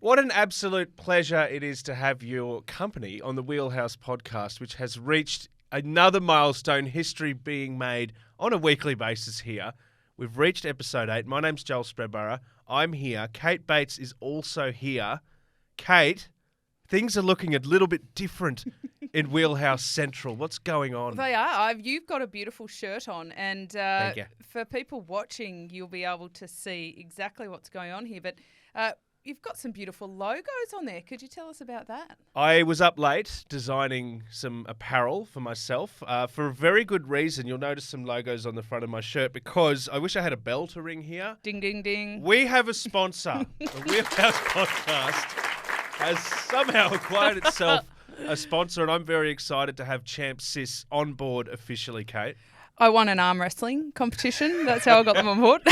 What an absolute pleasure it is to have your company on the Wheelhouse podcast, which has reached another milestone, history being made on a weekly basis here. We've reached episode 8. My name's Joel Spreadborough. I'm here. Kate Bates is also here. Kate, things are looking a little bit different in Wheelhouse Central. What's going on? They are. You've got a beautiful shirt on, and Thank you. for people watching, you'll be able to see exactly what's going on here. But you've got some beautiful logos on there. Could you tell us about that? I was up late designing some apparel for myself for a very good reason. You'll notice some logos on the front of my shirt because I wish I had a bell to ring here. Ding, ding, ding. We have a sponsor. The Wheelhouse podcast has somehow acquired itself a sponsor, and I'm very excited to have Champ Sis on board officially, Kate. I won an arm wrestling competition. That's how I got them on board.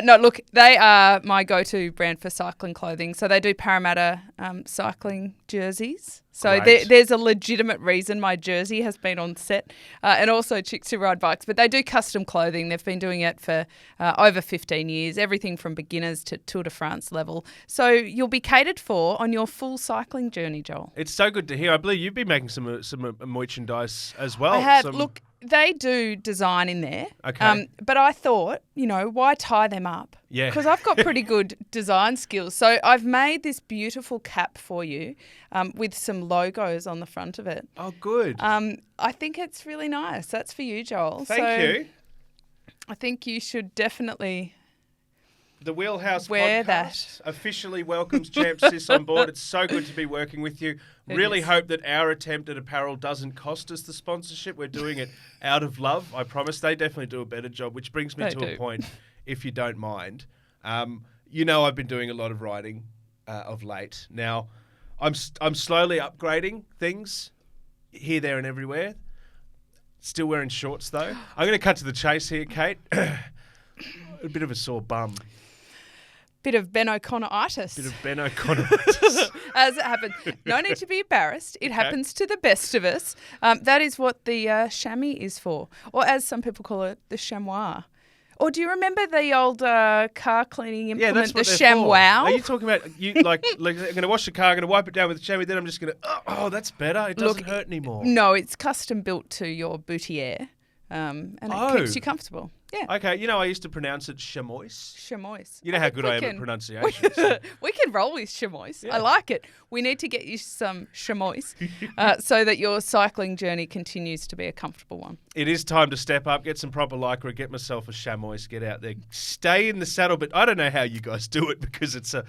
No, look, they are my go-to brand for cycling clothing. So they do Parramatta cycling jerseys. So there's a legitimate reason my jersey has been on set, and also Chicks Who Ride Bikes. But they do custom clothing. They've been doing it for over 15 years, everything from beginners to Tour de France level. So you'll be catered for on your full cycling journey, Joel. It's so good to hear. I believe you've been making some merchandise as well. I have. Look, they do design in there. Okay. But I thought, why tie them up? Yeah. Because I've got pretty good design skills. So I've made this beautiful cap for you with some logos on the front of it. Oh, good. I think it's really nice. That's for you, Joel. Thank you. I think you should definitely The Wheelhouse wear podcast that. officially welcomes Champ Sis on board. It's so good to be working with you. Really hope that our attempt at apparel doesn't cost us the sponsorship. We're doing it out of love. I promise they definitely do a better job, which brings me to a point, if you don't mind. I've been doing a lot of riding of late. Now, I'm slowly upgrading things here, there and everywhere. Still wearing shorts, though. I'm going to cut to the chase here, Kate. A bit of a sore bum. Bit of Ben O'Connor-itis. As it happens. No need to be embarrassed. It happens to the best of us. That is what the chamois is for. Or as some people call it, the chamois. Or do you remember the old car cleaning implement, that's what the they're for. ShamWow? Are you talking about, I'm going to wash the car, I'm going to wipe it down with the chamois, then I'm just going to, that's better. It doesn't hurt anymore. No, it's custom built to your boutiere. And it keeps you comfortable. Yeah. Okay, I used to pronounce it chamois. Chamois. You know how good I am at pronunciation. So. We can roll with chamois. Yeah. I like it. We need to get you some chamois so that your cycling journey continues to be a comfortable one. It is time to step up, get some proper lycra, get myself a chamois, get out there, stay in the saddle. But I don't know how you guys do it because it's a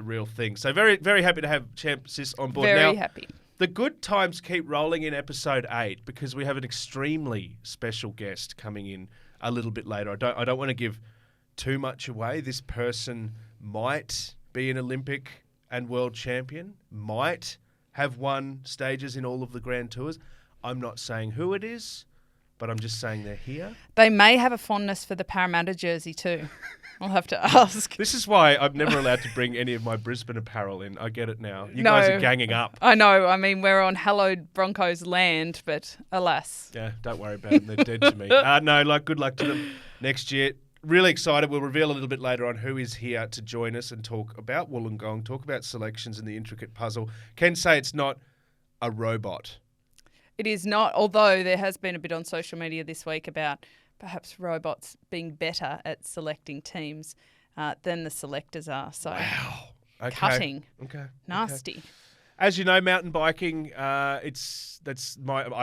real thing. So very, very happy to have Champ Sis on board. Very now, happy. The good times keep rolling in episode 8 because we have an extremely special guest coming in a little bit later. I don't want to give too much away. This person might be an Olympic and world champion, might have won stages in all of the Grand Tours. I'm not saying who it is, but I'm just saying they're here. They may have a fondness for the Parramatta jersey too. I'll have to ask. This is why I'm never allowed to bring any of my Brisbane apparel in. I get it now. You guys are ganging up. I know. I mean, we're on hallowed Broncos land, but alas. Yeah, don't worry about them. They're dead to me. Good luck to them next year. Really excited. We'll reveal a little bit later on who is here to join us and talk about Wollongong, talk about selections and the intricate puzzle. Can say it's not a robot. It is not, although there has been a bit on social media this week about perhaps robots being better at selecting teams than the selectors are. So, wow. Okay. Cutting. Okay. Nasty. Okay. As you know, mountain biking, I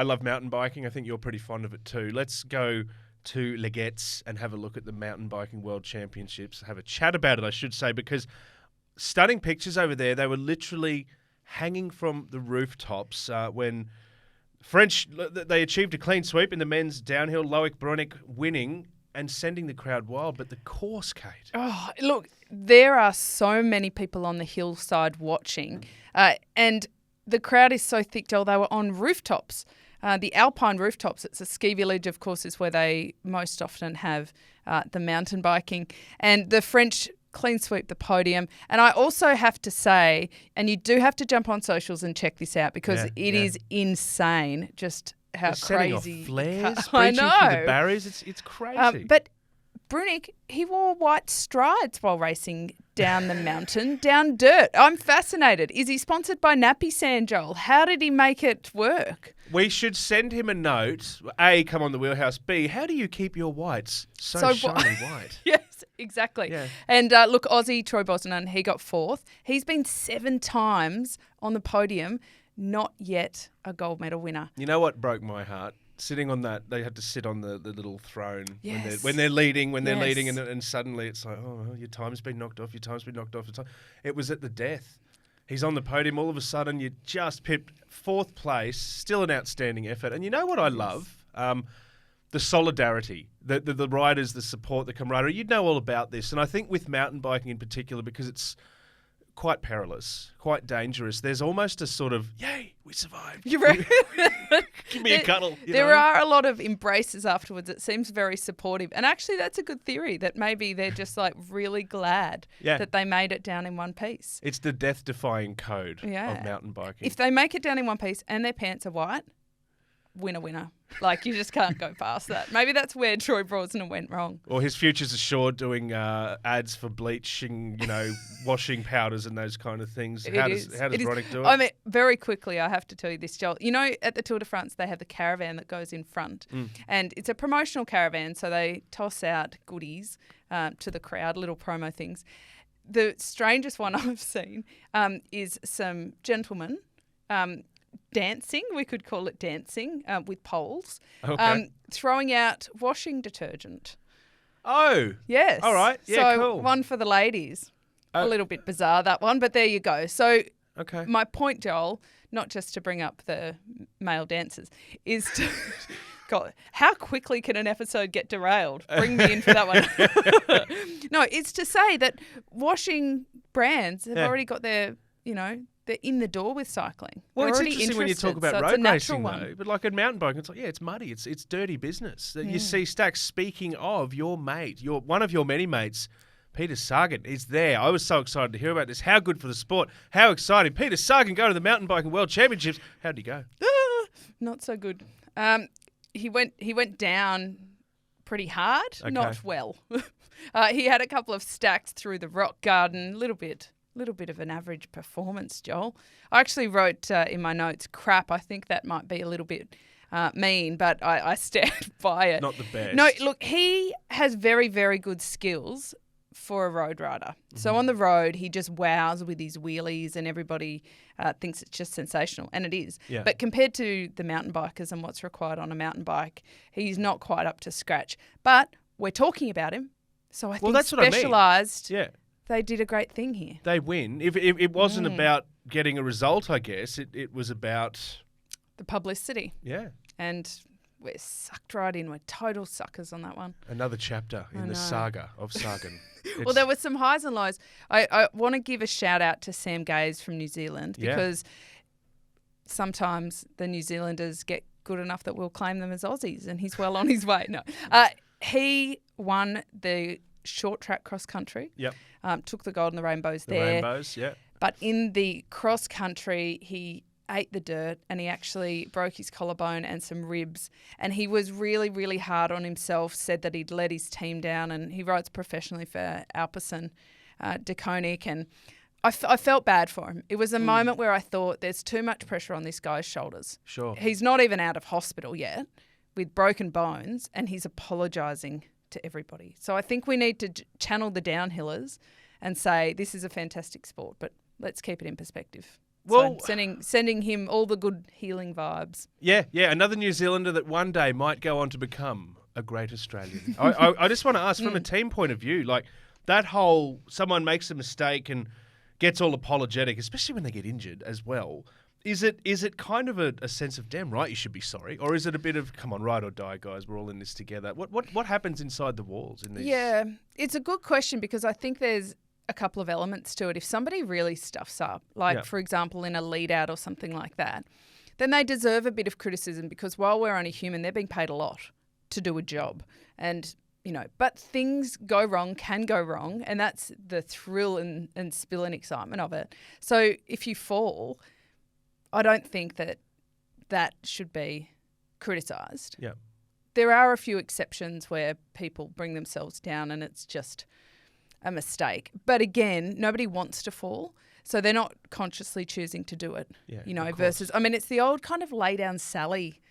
love mountain biking. I think you're pretty fond of it too. Let's go to Legettes and have a look at the Mountain Biking World Championships, have a chat about it, I should say, because stunning pictures over there. They were literally hanging from the rooftops when they achieved a clean sweep in the men's downhill, Loic Brunick winning and sending the crowd wild. But the course, Kate. Oh, look, there are so many people on the hillside watching and the crowd is so thick, Joel, they were on rooftops. The Alpine rooftops, it's a ski village, of course, is where they most often have the mountain biking. And the French clean sweep the podium. And I also have to say, and you do have to jump on socials and check this out because it is insane just how setting crazy. Off flares, I breaching know. through the barriers. It's crazy. But Brunick, he wore white strides while racing. down the mountain, down dirt. I'm fascinated. Is he sponsored by Nappy Sand, Joel? How did he make it work? We should send him a note. A, come on the Wheelhouse. B, how do you keep your whites so shiny white? Yes, exactly. Yeah. And look, Aussie Troy Bosnan, he got 4th. He's been 7 times on the podium, not yet a gold medal winner. You know what broke my heart? Sitting on that, they had to sit on the little throne Yes. when they're leading, and suddenly it's like, oh, your time's been knocked off, It was at the death. He's on the podium, all of a sudden you just pipped 4th place, still an outstanding effort. And you know what I love? The solidarity, the riders, the support, the camaraderie. You'd know all about this. And I think with mountain biking in particular, because it's quite perilous, quite dangerous, there's almost a sort of, yay, we survived. You're right. Give me a cuddle. There are a lot of embraces afterwards. It seems very supportive. And actually, that's a good theory, that maybe they're just like really glad that they made it down in one piece. It's the death-defying code of mountain biking. If they make it down in one piece and their pants are white, winner. Like, you just can't go past that. Maybe that's where Troy Brosnan went wrong. Or his future's assured doing ads for bleaching, washing powders and those kind of things. How does Ronick do it? I mean, very quickly, I have to tell you this, Joel. You know, at the Tour de France, they have the caravan that goes in front. And it's a promotional caravan, so they toss out goodies to the crowd, little promo things. The strangest one I've seen is some gentlemen dancing, we could call it dancing, with poles, throwing out washing detergent. Oh. Yes. All right. Yeah, so cool. One for the ladies. A little bit bizarre, that one, but there you go. So my point, Joel, not just to bring up the male dancers, is to... God, how quickly can an episode get derailed? Bring me in for that one. No, it's to say that washing brands have already got their, they're in the door with cycling. Well, They're it's already interesting when you talk about so road racing, one. though. But like in mountain biking, it's like, it's muddy. It's dirty business. You see Stacks, speaking of your mate, one of your many mates, Peter Sagan, is there. I was so excited to hear about this. How good for the sport. How exciting. Peter Sagan going to the Mountain Biking World Championships. How did he go? Not so good. He went down pretty hard, not well. He had a couple of stacks through the rock garden, little bit of an average performance, Joel. I actually wrote in my notes, crap. I think that might be a little bit mean, but I stand by it. Not the best. No, look, he has very, very good skills for a road rider. So on the road, he just wows with his wheelies and everybody thinks it's just sensational, and it is. Yeah. But compared to the mountain bikers and what's required on a mountain bike, he's not quite up to scratch. But we're talking about him, so I think that's what I mean. Specialised, Yeah. they did a great thing here. They win. If it wasn't about getting a result, I guess, it was about... The publicity. Yeah. And we're sucked right in. We're total suckers on that one. Another chapter in the saga of Sagan. Well, there were some highs and lows. I want to give a shout out to Sam Gaze from New Zealand because sometimes the New Zealanders get good enough that we'll claim them as Aussies, and he's well on his way. No, he won the short track cross country. Yep. Took the gold and the rainbows The there. rainbows, yeah. But in the cross country, he ate the dirt and he actually broke his collarbone and some ribs, and he was really, really hard on himself, said that he'd let his team down, and he rides professionally for Alpecin Deconic, and I felt bad for him. It was a moment where I thought there's too much pressure on this guy's shoulders. Sure. He's not even out of hospital yet with broken bones, and he's apologising to everybody. So I think we need to channel the downhillers and say this is a fantastic sport, but let's keep it in perspective. Well, so sending him all the good healing vibes. Yeah, another New Zealander that one day might go on to become a great Australian. I just want to ask, from a team point of view, like that whole someone makes a mistake and gets all apologetic, especially when they get injured as well. Is it kind of a sense of, damn right, you should be sorry? Or is it a bit of, come on, ride or die, guys, we're all in this together? What happens inside the walls in these? Yeah, it's a good question because I think there's a couple of elements to it. If somebody really stuffs up, like for example in a lead out or something like that, then they deserve a bit of criticism because while we're only human, they're being paid a lot to do a job. And, but things go wrong, can go wrong, and that's the thrill and spill and excitement of it. So if you fall, I don't think that should be criticised. Yeah. There are a few exceptions where people bring themselves down and it's just a mistake. But again, nobody wants to fall. So they're not consciously choosing to do it, versus, I mean, it's the old kind of lay down Sally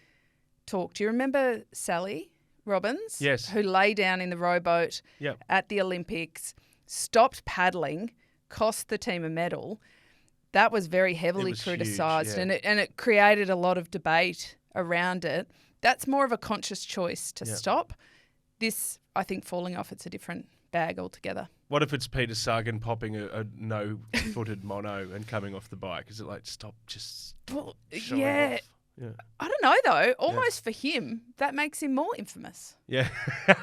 talk. Do you remember Sally Robbins? Yes. Who lay down in the rowboat at the Olympics, stopped paddling, cost the team a medal. That was very heavily criticised, and it created a lot of debate around it. That's more of a conscious choice to stop. This, I think, falling off, it's a different bag altogether. What if it's Peter Sagan popping a no-footed mono and coming off the bike? Is it like, stop, just show it off? Yeah. I don't know, though. Almost for him, that makes him more infamous. Yeah.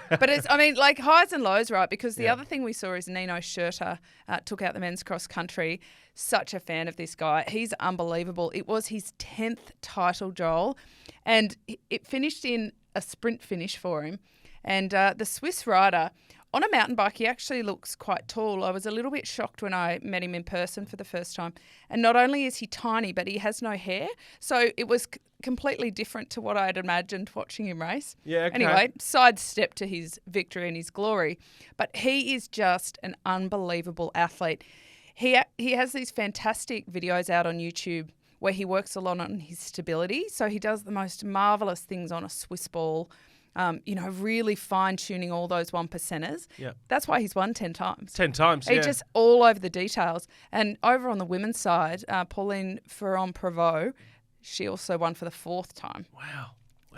But it's, I mean, like highs and lows, right? Because the other thing we saw is Nino Schurter took out the men's cross country. Such a fan of this guy. He's unbelievable. It was his 10th title, Joel, and it finished in a sprint finish for him. And the Swiss rider, on a mountain bike, he actually looks quite tall. I was a little bit shocked when I met him in person for the first time. And not only is he tiny, but he has no hair. So it was completely different to what I had imagined watching him race. Yeah, okay. Anyway, sidestep to his victory and his glory. But he is just an unbelievable athlete. He has these fantastic videos out on YouTube where he works a lot on his stability. So he does the most marvellous things on a Swiss ball. Really fine-tuning all those 1%ers. Yeah. That's why he's won 10 times. 10 times, He's just all over the details. And over on the women's side, Pauline Ferrand-Prévot, she also won for the 4th time. Wow.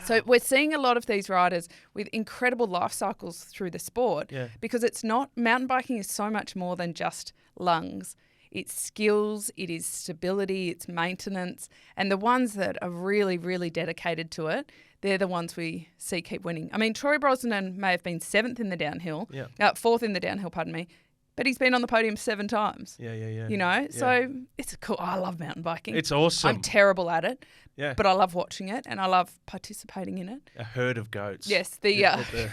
So we're seeing a lot of these riders with incredible life cycles through the sport because it's not, mountain biking is so much more than just lungs. It's skills, it is stability, it's maintenance. And the ones that are really, really dedicated to it, they're the ones we see keep winning. I mean, Troy Brosnan may have been 7th in the downhill, 4th in the downhill, pardon me, but he's been on the podium 7 times. Yeah. So it's cool. I love mountain biking. It's awesome. I'm terrible at it, but I love watching it and I love participating in it. A herd of goats. Yes, the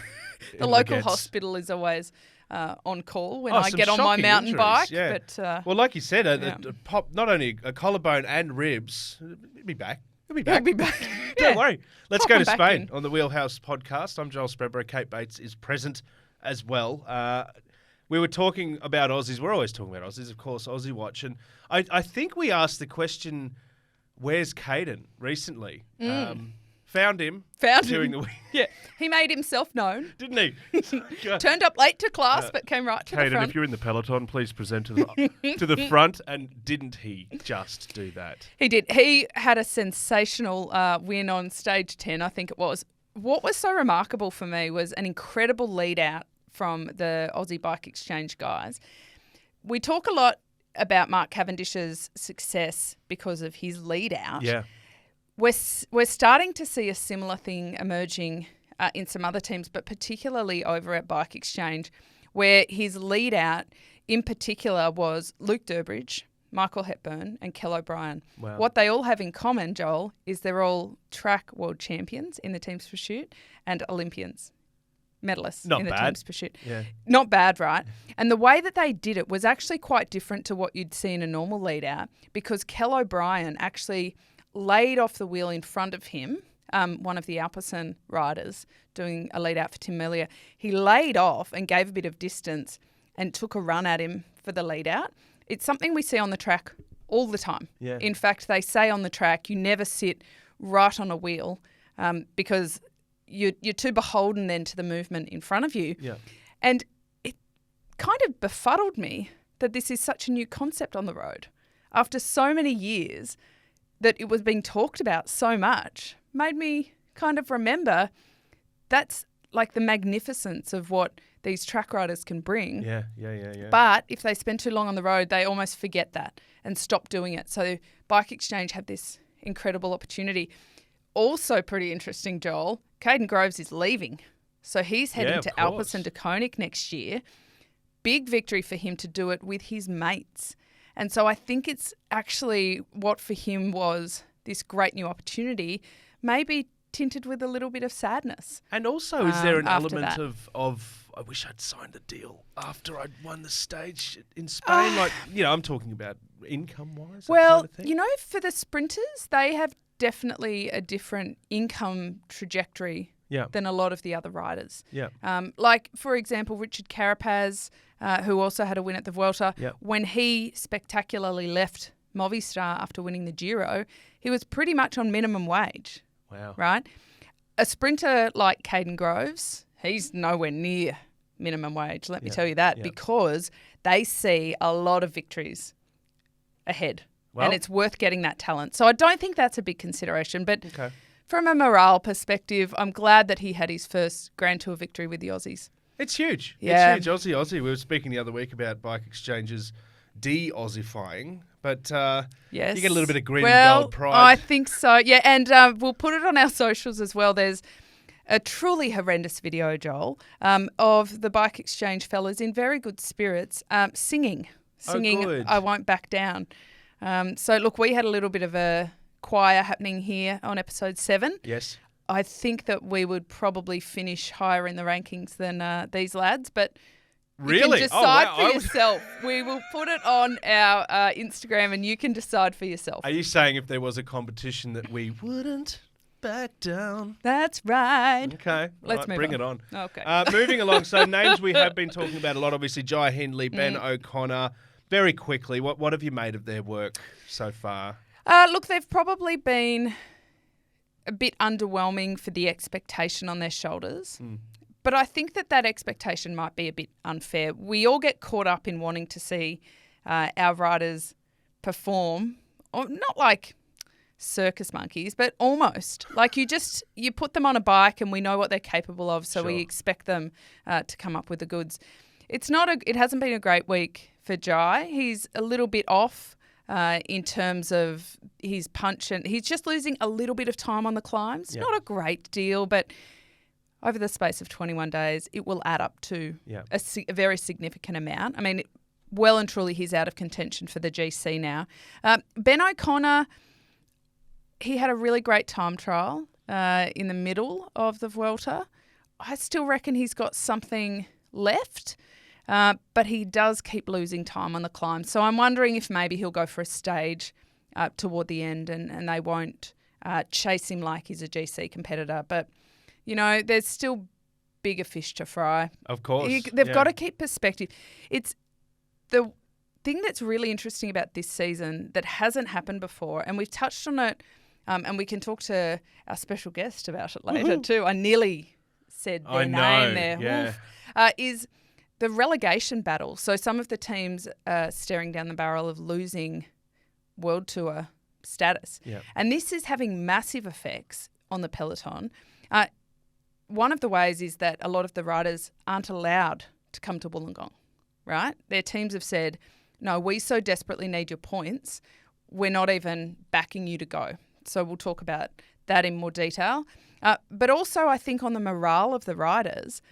local hospital is always on call when I get on my mountain bike. Yeah. But well, like you said, a pop, not only a collarbone and ribs. He'll be back. He'll be back. Don't worry. Let's go to Spain on the Wheelhouse podcast. I'm Joel Spreadborough. Kate Bates is present as well. We were talking about Aussies. We're always talking about Aussies, of course, Aussie Watch. And I think we asked the question, where's Caden recently? Found him during the week. Yeah, he made himself known. Didn't he? Turned up late to class, but came right to the front. Caden, if you're in the peloton, please present to the front. And didn't he just do that? He did. He had a sensational win on stage 10, I think it was. What was so remarkable for me was an incredible lead out from the Aussie Bike Exchange guys. We talk a lot about Mark Cavendish's success because of his lead out. Yeah. We're starting to see a similar thing emerging in some other teams, but particularly over at Bike Exchange, where his lead out in particular was Luke Durbridge, Michael Hepburn and Kel O'Brien. Wow. What they all have in common, Joel, is they're all track world champions in the team's pursuit and Olympians, medalists in the team's pursuit. Yeah. Not bad, right? And the way that they did it was actually quite different to what you'd see in a normal lead out because Kel O'Brien actually laid off the wheel in front of him, one of the Alpecin riders doing a lead out for Tim Merlier. He laid off and gave a bit of distance and took a run at him for the lead out. It's something we see on the track all the time. Yeah. In fact, they say on the track you never sit right on a wheel because you're too beholden then to the movement in front of you. Yeah. And it kind of befuddled me that this is such a new concept on the road. After so many years that it was being talked about so much, made me kind of remember that's like the magnificence of what these track riders can bring. Yeah. But if they spend too long on the road, they almost forget that and stop doing it. So Bike Exchange had this incredible opportunity. Also pretty interesting, Joel, Caden Groves is leaving. So he's heading to Alpecin de Koning next year. Big victory for him to do it with his mates. And so I think it's actually what for him was this great new opportunity, maybe tinted with a little bit of sadness. And also, is there an element that. of I wish I'd signed the deal after I'd won the stage in Spain? I'm talking about income-wise. Well, kind of thing. for the sprinters, they have definitely a different income trajectory than a lot of the other riders. Yeah. Like, for example, Richard Carapaz, who also had a win at the Vuelta, when he spectacularly left Movistar after winning the Giro, he was pretty much on minimum wage. Wow. Right? A sprinter like Caden Groves, he's nowhere near minimum wage, let me tell you that, because they see a lot of victories ahead. Well, and it's worth getting that talent. So I don't think that's a big consideration. But from a morale perspective, I'm glad that he had his first Grand Tour victory with the Aussies. It's huge. Yeah. It's huge. Aussie. We were speaking the other week about bike exchanges de-Aussifying, but you get a little bit of green and gold pride. I think so. Yeah, and we'll put it on our socials as well. There's a truly horrendous video, Joel, of the bike exchange fellas in very good spirits singing, good. I Won't Back Down. So, look, we had a little bit of a choir happening here on episode 7. Yes. I think that we would probably finish higher in the rankings than these lads, but really? you can decide for yourself. We will put it on our Instagram and you can decide for yourself. Are you saying if there was a competition that we wouldn't back down? That's right. Okay. Let's move bring on. it on. Okay. Moving along. So names we have been talking about a lot, obviously, Jai Hindley, Ben O'Connor. Very quickly, what have you made of their work so far? Look, they've probably been a bit underwhelming for the expectation on their shoulders. But I think that expectation might be a bit unfair. We all get caught up in wanting to see our riders perform, or not like circus monkeys, but almost. Like you put them on a bike and we know what they're capable of, so we expect them to come up with the goods. It hasn't been a great week for Jai. He's a little bit off in terms of his punch, and he's just losing a little bit of time on the climbs. Not a great deal, but over the space of 21 days, it will add up to a very significant amount. I mean, well and truly he's out of contention for the GC now. Ben O'Connor, he had a really great time trial in the middle of the Vuelta. I still reckon he's got something left. But he does keep losing time on the climb. So I'm wondering if maybe he'll go for a stage toward the end and they won't chase him like he's a GC competitor. But, there's still bigger fish to fry. Of course. They've got to keep perspective. It's the thing that's really interesting about this season that hasn't happened before, and we've touched on it, and we can talk to our special guest about it later too. I nearly said their name there. Yeah. Is the relegation battle. So some of the teams are staring down the barrel of losing World Tour status. Yeah. And this is having massive effects on the peloton. One of the ways is that a lot of the riders aren't allowed to come to Wollongong, right? Their teams have said, no, we so desperately need your points, we're not even backing you to go. So we'll talk about that in more detail. But also I think on the morale of the riders,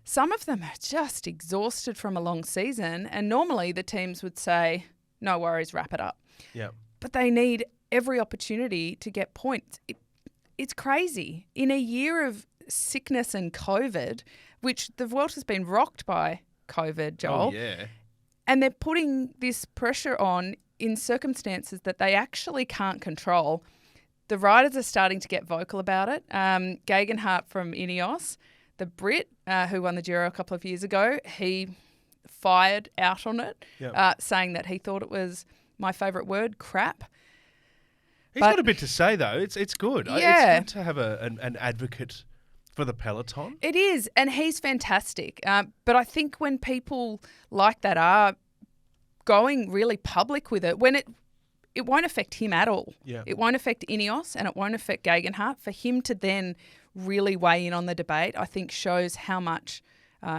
some of them are just exhausted from a long season, and normally the teams would say, no worries, wrap it up. Yeah. But they need every opportunity to get points. It's crazy. In a year of sickness and COVID, which the world has been rocked by COVID, Joel. Oh, yeah. And they're putting this pressure on in circumstances that they actually can't control. The riders are starting to get vocal about it. Gegenhardt from Ineos, the Brit who won the Giro a couple of years ago, he fired out on it, saying that he thought it was, my favourite word, crap. He's got a bit to say, though. It's good. Yeah. It's good to have an advocate for the peloton. It is, and he's fantastic. But I think when people like that are going really public with it, when it won't affect him at all. Yeah. It won't affect Ineos and it won't affect Gegenhardt. For him to then really weigh in on the debate, I think shows how much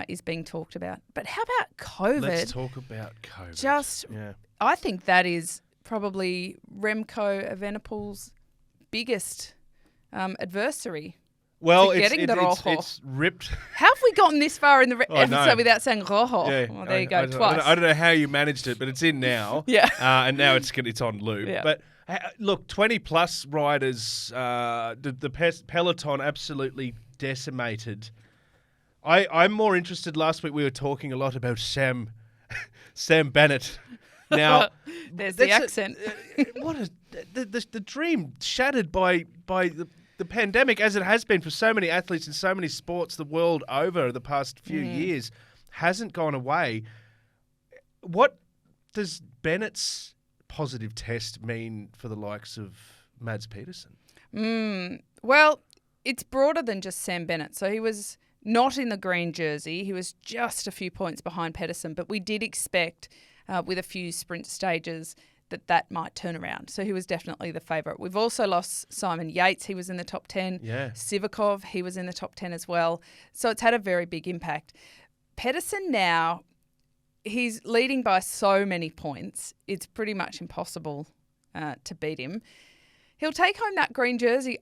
is being talked about. But how about COVID? Let's talk about COVID. I think that is probably Remco Evenepoel's biggest adversary. Well, it's ripped. How have we gotten this far in the episode without saying rojo? Yeah, well, there you go, twice. I don't know how you managed it, but it's in now. Yeah. And now it's on loop. Yeah. But look, 20-plus riders, the peloton absolutely decimated. I'm more interested. Last week we were talking a lot about Sam Bennett. Now, there's the accent. The dream shattered by the pandemic, as it has been for so many athletes in so many sports the world over the past few years, hasn't gone away. What does Bennett's positive test mean for the likes of Mads Pedersen? Well, it's broader than just Sam Bennett. So he was not in the green jersey. He was just a few points behind Pedersen, but we did expect with a few sprint stages that might turn around. So he was definitely the favourite. We've also lost Simon Yates. He was in the top 10. Yeah. Sivakov, he was in the top 10 as well. So it's had a very big impact. Pedersen now, he's leading by so many points. It's pretty much impossible to beat him. He'll take home that green jersey.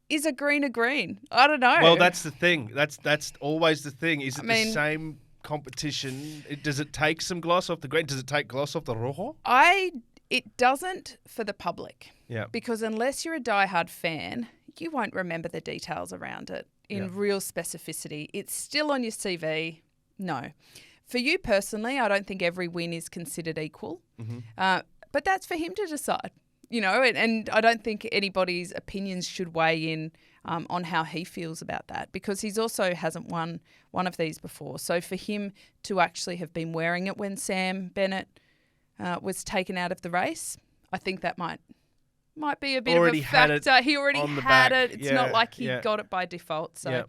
Is a green a green? I don't know. Well, that's the thing. That's always the thing. Is it the same competition? Does it take some gloss off the green? Does it take gloss off the rojo? It doesn't for the public. Yeah. Because unless you're a diehard fan, you won't remember the details around it in real specificity. It's still on your CV. No. For you personally, I don't think every win is considered equal. But that's for him to decide. You know, and I don't think anybody's opinions should weigh in on how he feels about that, because he's also hasn't won one of these before. So for him to actually have been wearing it when Sam Bennett was taken out of the race, I think that might be a bit of a factor. He already had it. It's not like he got it by default. So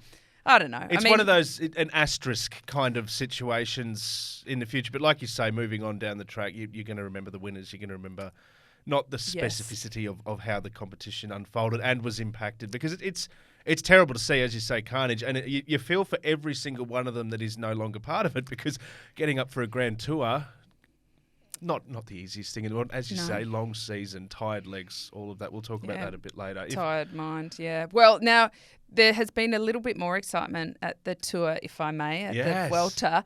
I don't know. It's one of those, an asterisk kind of situations in the future. But like you say, moving on down the track, you're going to remember the winners. You're going to remember not the specificity of how the competition unfolded and was impacted, because it's terrible to see, as you say, carnage, and you feel for every single one of them that is no longer part of it, because getting up for a Grand Tour, not the easiest thing in the world, as you say, long season, tired legs, all of that. We'll talk about that a bit later. Tired mind, yeah. Well, now there has been a little bit more excitement at the Tour, if I may, at the Vuelta.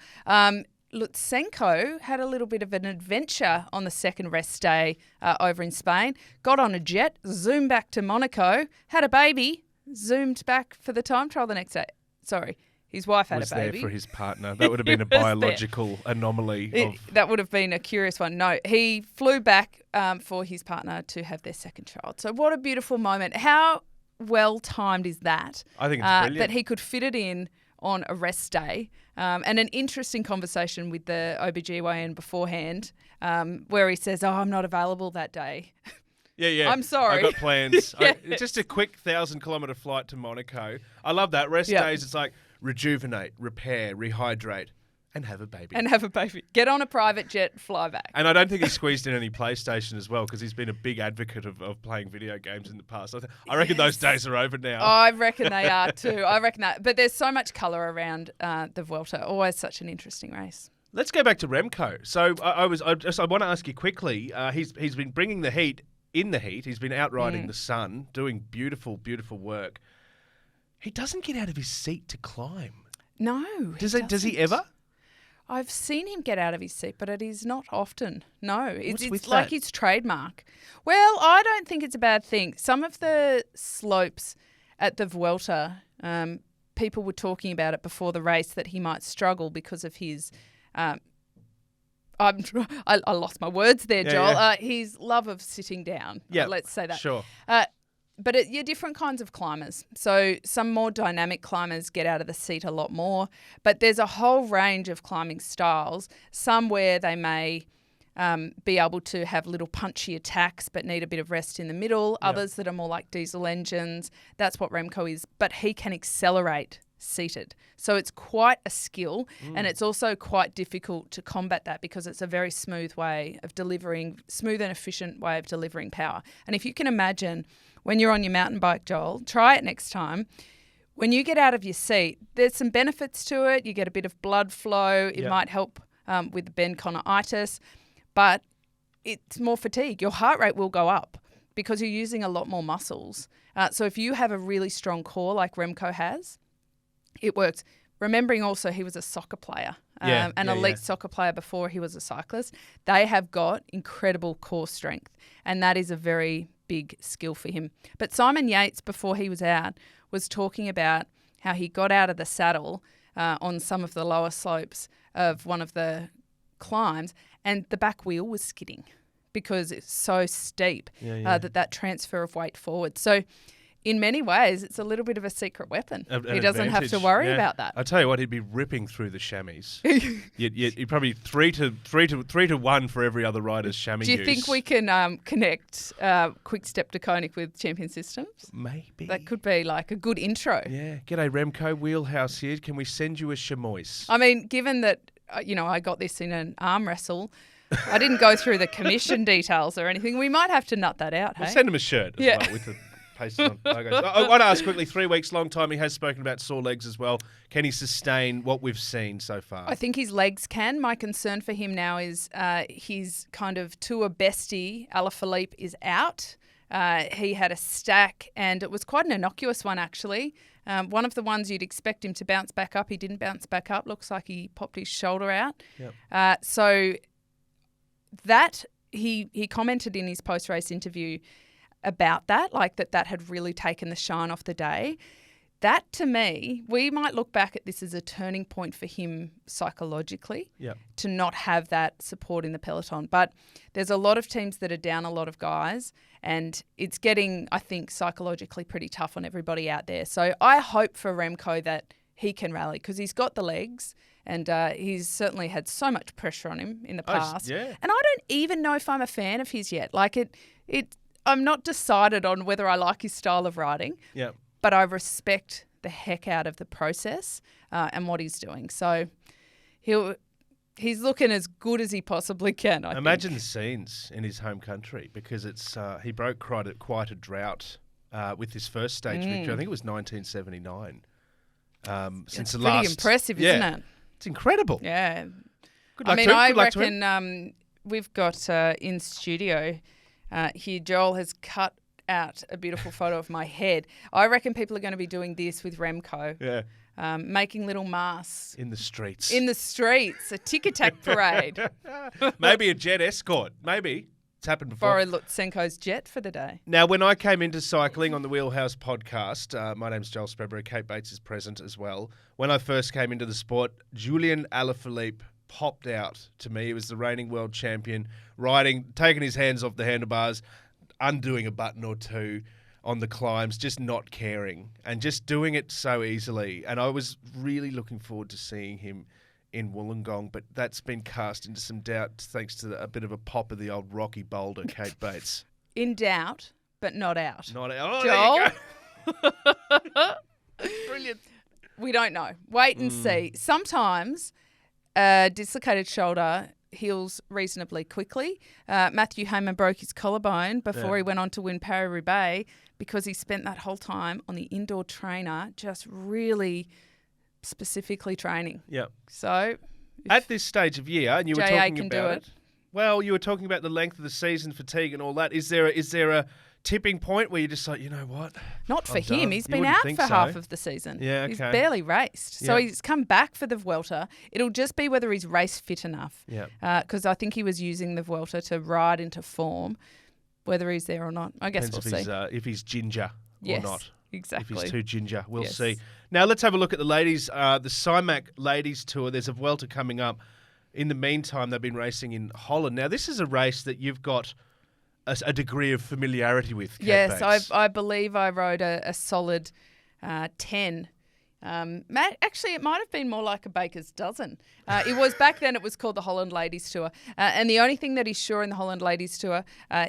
Lutsenko had a little bit of an adventure on the second rest day over in Spain. Got on a jet, zoomed back to Monaco, had a baby, zoomed back for the time trial the next day. Sorry, his wife had a baby. Was there for his partner. That would have been a biological anomaly. That would have been a curious one. No, he flew back for his partner to have their second child. So what a beautiful moment. How well timed is that? I think it's brilliant. That he could fit it in on a rest day. And an interesting conversation with the OBGYN beforehand where he says, I'm not available that day. Yeah. I'm sorry. I've got plans. It's just a quick 1,000-kilometre flight to Monaco. I love that. Rest days, it's like rejuvenate, repair, rehydrate, and have a baby. Get on a private jet, fly back. And I don't think he squeezed in any PlayStation as well, because he's been a big advocate of playing video games in the past. I reckon those days are over now. I reckon they are too. I reckon that. But there's so much colour around the Vuelta. Always such an interesting race. Let's go back to Remco. So I want to ask you quickly. He's been bringing the heat in the heat. He's been out riding the sun, doing beautiful, beautiful work. He doesn't get out of his seat to climb. No. Does he ever? I've seen him get out of his seat, but it is not often. No, it's that? like his trademark. Well, I don't think it's a bad thing. Some of the slopes at the Vuelta, people were talking about it before the race that he might struggle because of his I lost my words there, Joel. His love of sitting down. Yeah, let's say that. Sure. But you're different kinds of climbers. So some more dynamic climbers get out of the seat a lot more. But there's a whole range of climbing styles. Some where they may be able to have little punchy attacks but need a bit of rest in the middle. Others that are more like diesel engines. That's what Remco is. But he can accelerate seated. So it's quite a skill, and it's also quite difficult to combat that because it's a very smooth and efficient way of delivering power. And if you can imagine when you're on your mountain bike, Joel, try it next time. When you get out of your seat, there's some benefits to it. You get a bit of blood flow. It might help with benconeitis, but it's more fatigue. Your heart rate will go up because you're using a lot more muscles. So if you have a really strong core like Remco has, it works. Remembering also he was a soccer player, an elite soccer player before he was a cyclist. They have got incredible core strength, and that is a very big skill for him. But Simon Yates, before he was out, was talking about how he got out of the saddle on some of the lower slopes of one of the climbs, and the back wheel was skidding because it's so steep that transfer of weight forward. So in many ways, it's a little bit of a secret weapon. An he doesn't have to advantage, worry about that. I tell you what, he'd be ripping through the chamois. You'd probably 3 to 1 for every other rider's chamois. Do you think we can connect Quick Step to Koenig with Champion Systems? Maybe. That could be like a good intro. Yeah. G'day, Remco. Wheelhouse here. Can we send you a chamois? I mean, given that, I got this in an arm wrestle, I didn't go through the commission details or anything. We might have to nut that out, We'll hey? send him a shirt as well with the pasted on logos. I want to ask quickly, 3 weeks, long time. He has spoken about sore legs as well. Can he sustain what we've seen so far? I think his legs can. My concern for him now is his kind of tour bestie, Alaphilippe, is out. He had a stack, and it was quite an innocuous one, actually. One of the ones you'd expect him to bounce back up. He didn't bounce back up. Looks like he popped his shoulder out. Yep. So that he commented in his post-race interview about that, like that had really taken the shine off the day. That, to me, we might look back at this as a turning point for him psychologically, to not have that support in the peloton. But there's a lot of teams that are down a lot of guys, and it's getting, I think, psychologically pretty tough on everybody out there. So I hope for Remco that he can rally, because he's got the legs, and he's certainly had so much pressure on him in the past. Yeah. And I don't even know if I'm a fan of his yet. Like I'm not decided on whether I like his style of riding. Yeah. But I respect the heck out of the process and what he's doing. So he's looking as good as he possibly can, I Imagine think. the scenes in his home country, because it's he broke quite a drought with his first stage victory. I think it was 1979. Since the last, pretty impressive, isn't it? It's incredible. Yeah. Good luck I mean, to him. I Good luck to him. reckon we've got in studio here, Joel has cut out a beautiful photo of my head. I reckon people are going to be doing this with Remco. Yeah. Making little masks. In the streets. A tick-attack parade. Maybe a jet escort. Maybe. It's happened before. Borrow Lutsenko's jet for the day. Now, when I came into cycling on the Wheelhouse podcast, my name's Joel Spreadbury. Kate Bates is present as well. When I first came into the sport, Julian Alaphilippe popped out to me. He was the reigning world champion, taking his hands off the handlebars, undoing a button or two on the climbs, just not caring and just doing it so easily. And I was really looking forward to seeing him in Wollongong, but that's been cast into some doubt thanks to a bit of a pop of the old Rocky Boulder, Kate Bates. In doubt, but not out. Not out. Oh, Joel? there you go. Brilliant. We don't know. Wait and see. Sometimes a dislocated shoulder heals reasonably quickly. Matthew Hayman broke his collarbone before he went on to win Paris-Roubaix because he spent that whole time on the indoor trainer just really specifically training. Yeah. So at this stage of year, and you were JA talking can about do it. Well, you were talking about the length of the season, fatigue, and all that. Is there a tipping point where you're just like, you know what? Not for I'm him. done. He's You been wouldn't out think for so. half of the season. Yeah, He's okay. barely raced. So Yeah. he's come back for the Vuelta. It'll just be whether he's race fit enough. Yeah. Because I think he was using the Vuelta to ride into form. Whether he's there or not, I guess Depends we'll see. if he's ginger Yes, or not. exactly. If he's too ginger, we'll Yes. see. Now let's have a look at the ladies. The Simac Ladies Tour. There's a Vuelta coming up. In the meantime, they've been racing in Holland. Now this is a race that you've got a degree of familiarity with. Kate Yes, Bates. I believe I rode a solid 10. Actually, it might have been more like a baker's dozen. It was back then. It was called the Holland Ladies Tour, and the only thing that is sure in the Holland Ladies Tour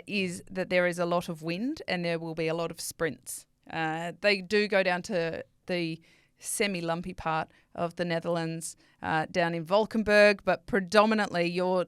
is that there is a lot of wind and there will be a lot of sprints. They do go down to the semi-lumpy part of the Netherlands, down in Valkenburg, but predominantly you're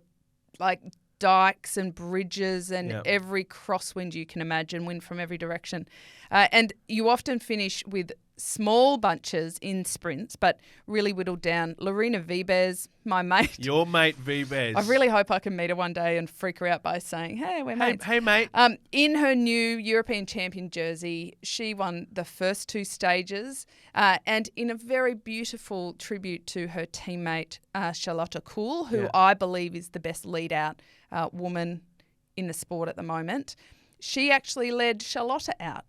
like dikes and bridges and every crosswind you can imagine, wind from every direction. And you often finish with small bunches in sprints, but really whittled down. Lorena Vibes, my mate. Your mate Vibes. I really hope I can meet her one day and freak her out by saying, hey, we're mates. Hey, mate. In her new European champion jersey, she won the first two stages, and in a very beautiful tribute to her teammate, Charlotte Kool, who I believe is the best lead-out woman in the sport at the moment. She actually led Charlotte out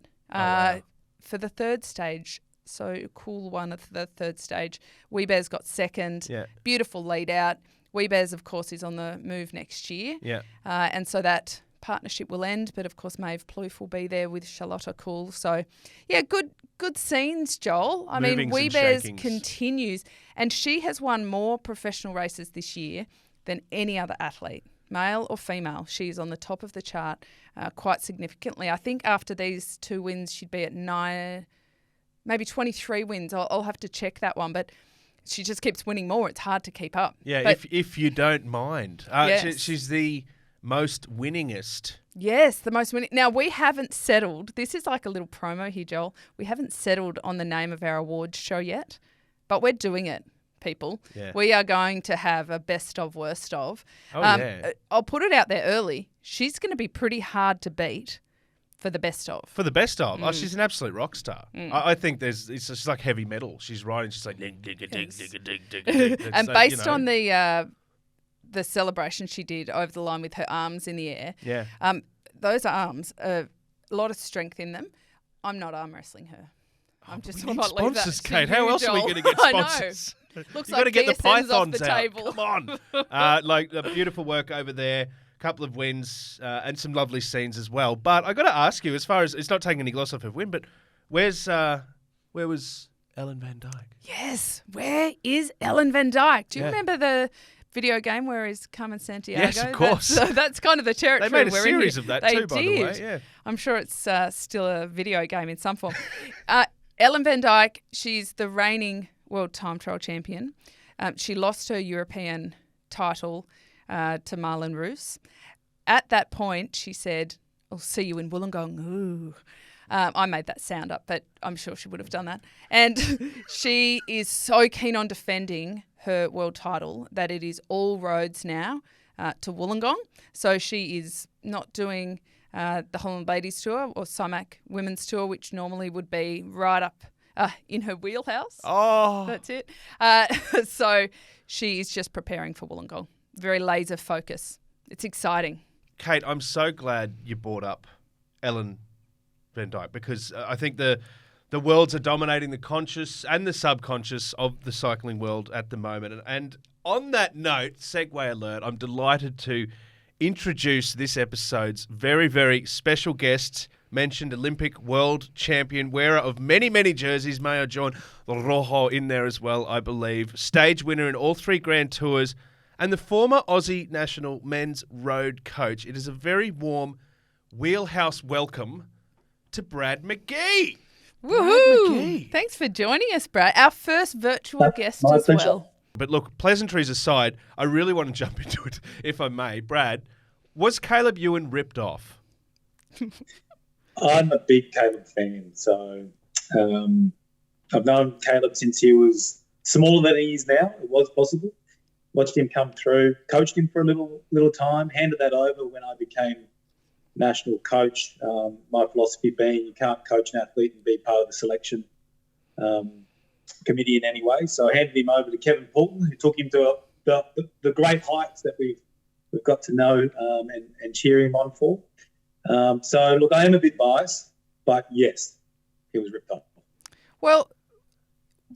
for the third stage. So Kool won at the third stage. Weebers got second. Beautiful lead out. Weebers, of course, is on the move next year. And so that partnership will end, but of course Maeve Plouffe will be there with Charlotta Cool. So, yeah, good scenes, Joel. I mean, Wee Bears continues, and she has won more professional races this year than any other athlete, male or female. She's on the top of the chart quite significantly. I think after these 2 wins, she'd be at 9, maybe 23 wins. I'll have to check that one, but she just keeps winning more. It's hard to keep up. Yeah, but, if you don't mind. Yes. She's the most winningest. Yes, the most winning. Now, we haven't settled. This is like a little promo here, Joel. We haven't settled on the name of our awards show yet, but we're doing it, people. Yeah. We are going to have a best of, worst of. Yeah. I'll put it out there early. She's going to be pretty hard to beat for the best of. For the best of. Oh, she's an absolute rock star. I think it's just like heavy metal. She's riding, she's like dig, dig, dig, dig, dig, dig, dig, dig. And based on the celebration she did over the line with her arms in the air. Yeah. Those arms, a lot of strength in them. I'm not arm wrestling her. I'm just we need not leave that sponsors, to Kate. You, How else Joel. are we going to get sponsors? Looks You've like got to get the PSN's off pythons the out. table. Come on. Like beautiful work over there. Couple of wins and some lovely scenes as well. But I got to ask you, as far as it's not taking any gloss off her win, but where was Ellen Van Dyke? Yes, where is Ellen Van Dyke? Do you remember the video game where is Carmen Santiago? Yes, of course. That's kind of the territory. They made a we're series in of that they too, by did. the way. Yeah. I'm sure it's still a video game in some form. Ellen Van Dyke, she's the reigning world time trial champion. She lost her European title to Marlon Roos. At that point, she said, "I'll see you in Wollongong." Ooh. I made that sound up, but I'm sure she would have done that. And she is so keen on defending her world title that it is all roads now to Wollongong. So she is not doing the Holland Ladies Tour or Simac Women's Tour, which normally would be right up in her wheelhouse. Oh. That's it. So she is just preparing for Wollongong. Very laser focus. It's exciting. Kate, I'm so glad you brought up Ellen Van Dyke because I think the worlds are dominating the conscious and the subconscious of the cycling world at the moment. And on that note, segue alert, I'm delighted to introduce this episode's very, very special guest, mentioned Olympic world champion, wearer of many, many jerseys, Mayo John Rojo in there as well, I believe. Stage winner in all 3 Grand Tours and the former Aussie national men's road coach. It is a very warm Wheelhouse welcome to Brad McGee. Woohoo! Thanks for joining us, Brad. Our first virtual guest as well. But look, pleasantries aside, I really want to jump into it, if I may. Brad, was Caleb Ewan ripped off? I'm a big Caleb fan, so I've known Caleb since he was smaller than he is now. It was possible. Watched him come through, coached him for a little time, handed that over when I became national coach. My philosophy being you can't coach an athlete and be part of the selection committee in any way. So I handed him over to Kevin Poulton, who took him to the great heights that we've got to know and cheer him on for. So, look, I am a bit biased, but yes, he was ripped off. Well,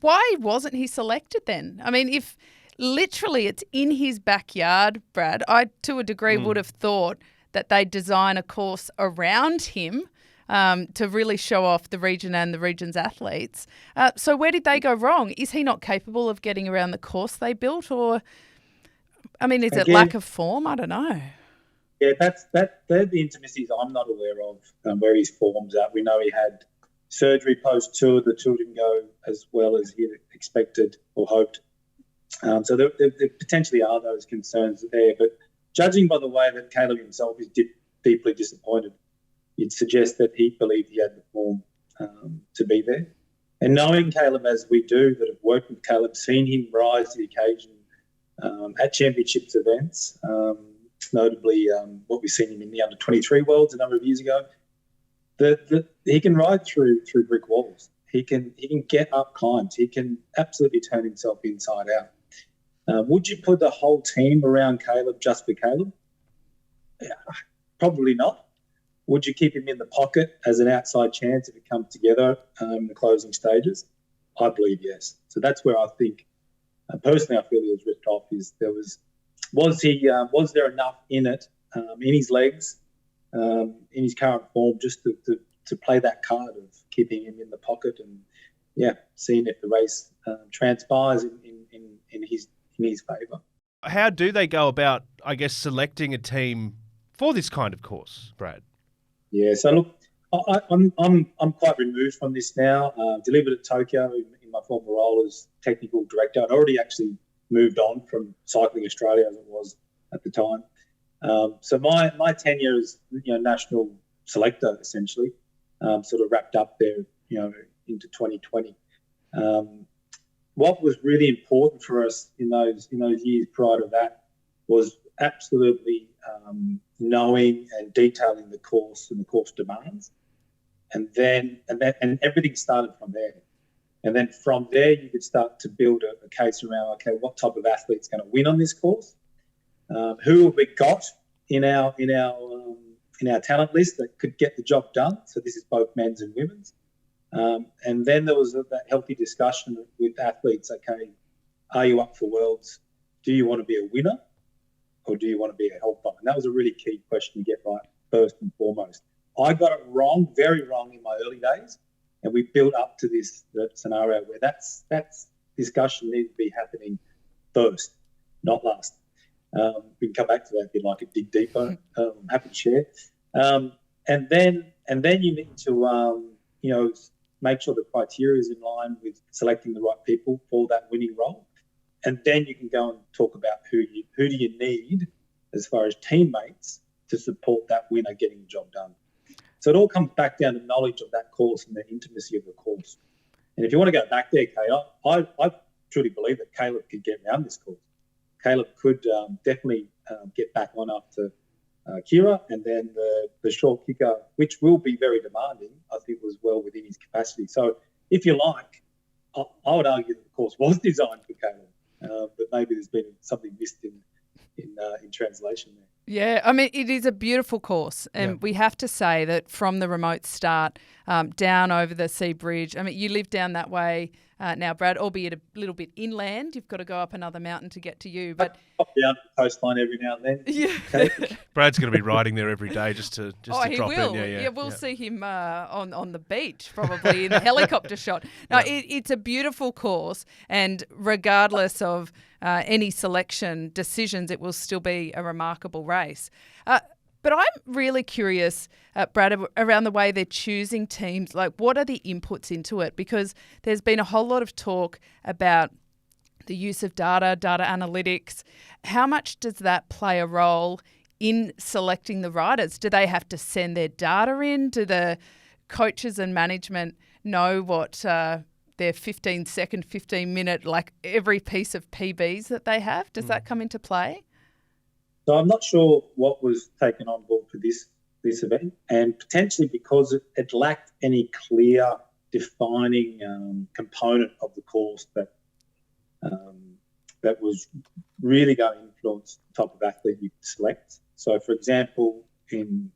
why wasn't he selected then? I mean, if literally it's in his backyard, Brad, I, to a degree, would have thought that they'd design a course around him to really show off the region and the region's athletes. So where did they go wrong? Is he not capable of getting around the course they built? Or, I mean, is it lack of form? I don't know. Yeah, they're the intimacies I'm not aware of, where his form's at. We know he had surgery post-tour. The tour didn't go as well as he expected or hoped. So there potentially are those concerns there. But judging by the way that Caleb himself is deeply disappointed, you'd suggest that he believed he had the form to be there. And knowing Caleb as we do, that have worked with Caleb, seen him rise to the occasion at championships events, notably what we've seen him in the under-23 Worlds a number of years ago, that he can ride through brick walls. He can get up climbs. He can absolutely turn himself inside out. Would you put the whole team around Caleb just for Caleb? Probably not. Would you keep him in the pocket as an outside chance if it comes together in the closing stages? I believe yes. So that's where I think, personally, I feel he was ripped off. Was there enough in it, in his legs, in his current form, just to play that card of keeping him in the pocket and seeing if the race transpires in his favour. How do they go about, I guess, selecting a team for this kind of course, Brad? Yeah, so look, I'm quite removed from this now. Delivered at Tokyo in my former role as technical director. I'd already actually moved on from Cycling Australia as it was at the time. So my tenure as national selector essentially sort of wrapped up there into 2020. What was really important for us in those years prior to that was absolutely knowing and detailing the course and the course demands, and everything started from there. And then from there, you could start to build a case around, okay, what type of athlete's going to win on this course? Who have we got in our talent list that could get the job done? So this is both men's and women's. And then there was that healthy discussion with athletes. Okay, are you up for Worlds? Do you want to be a winner, or do you want to be a helper? And that was a really key question to get right first and foremost. I got it wrong, very wrong in my early days, and we built up to that scenario where that's discussion needs to be happening first, not last. We can come back to that if you'd like to dig deeper. I'm happy to share. And then you need to make sure the criteria is in line with selecting the right people for that winning role. And then you can go and talk about who do you need as far as teammates to support that winner getting the job done. So it all comes back down to knowledge of that course and the intimacy of the course. And if you want to go back there, Kate, I truly believe that Caleb could get around this course. Caleb could definitely get back on after Kira, and then the short kicker, which will be very demanding, I think was well within his capacity. So if you like, I would argue that the course was designed for Caleb, but maybe there's been something missed in translation there. Yeah, I mean, it is a beautiful course, and we have to say that from the remote start down over the Sea Bridge, I mean, you live down that way now, Brad, albeit a little bit inland. You've got to go up another mountain to get to you. But pop down the coastline every now and then. Yeah. Brad's going to be riding there every day just to drop will. in. Yeah, we'll see him on the beach, probably in the helicopter shot. No, it's a beautiful course, and regardless of any selection decisions, it will still be a remarkable race. But I'm really curious, Brad, around the way they're choosing teams. Like, what are the inputs into it? Because there's been a whole lot of talk about the use of data analytics. How much does that play a role in selecting the riders? Do they have to send their data in? Do the coaches and management know what their 15-second, 15-minute, like every piece of PBs that they have? Does that come into play? So I'm not sure what was taken on board for this event, and potentially because it lacked any clear defining component of the course that was really going to influence the type of athlete you could select. So, for example, we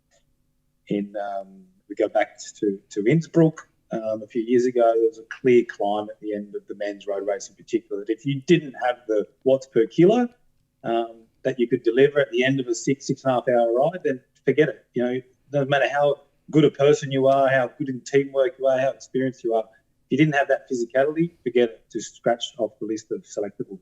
go back to Innsbruck a few years ago. There was a clear climb at the end of the men's road race in particular that if you didn't have the watts per kilo that you could deliver at the end of a 6.5 hour ride, then forget it. No matter how good a person you are, how good in teamwork you are, how experienced you are, if you didn't have that physicality, forget it. Just scratch off the list of selectables.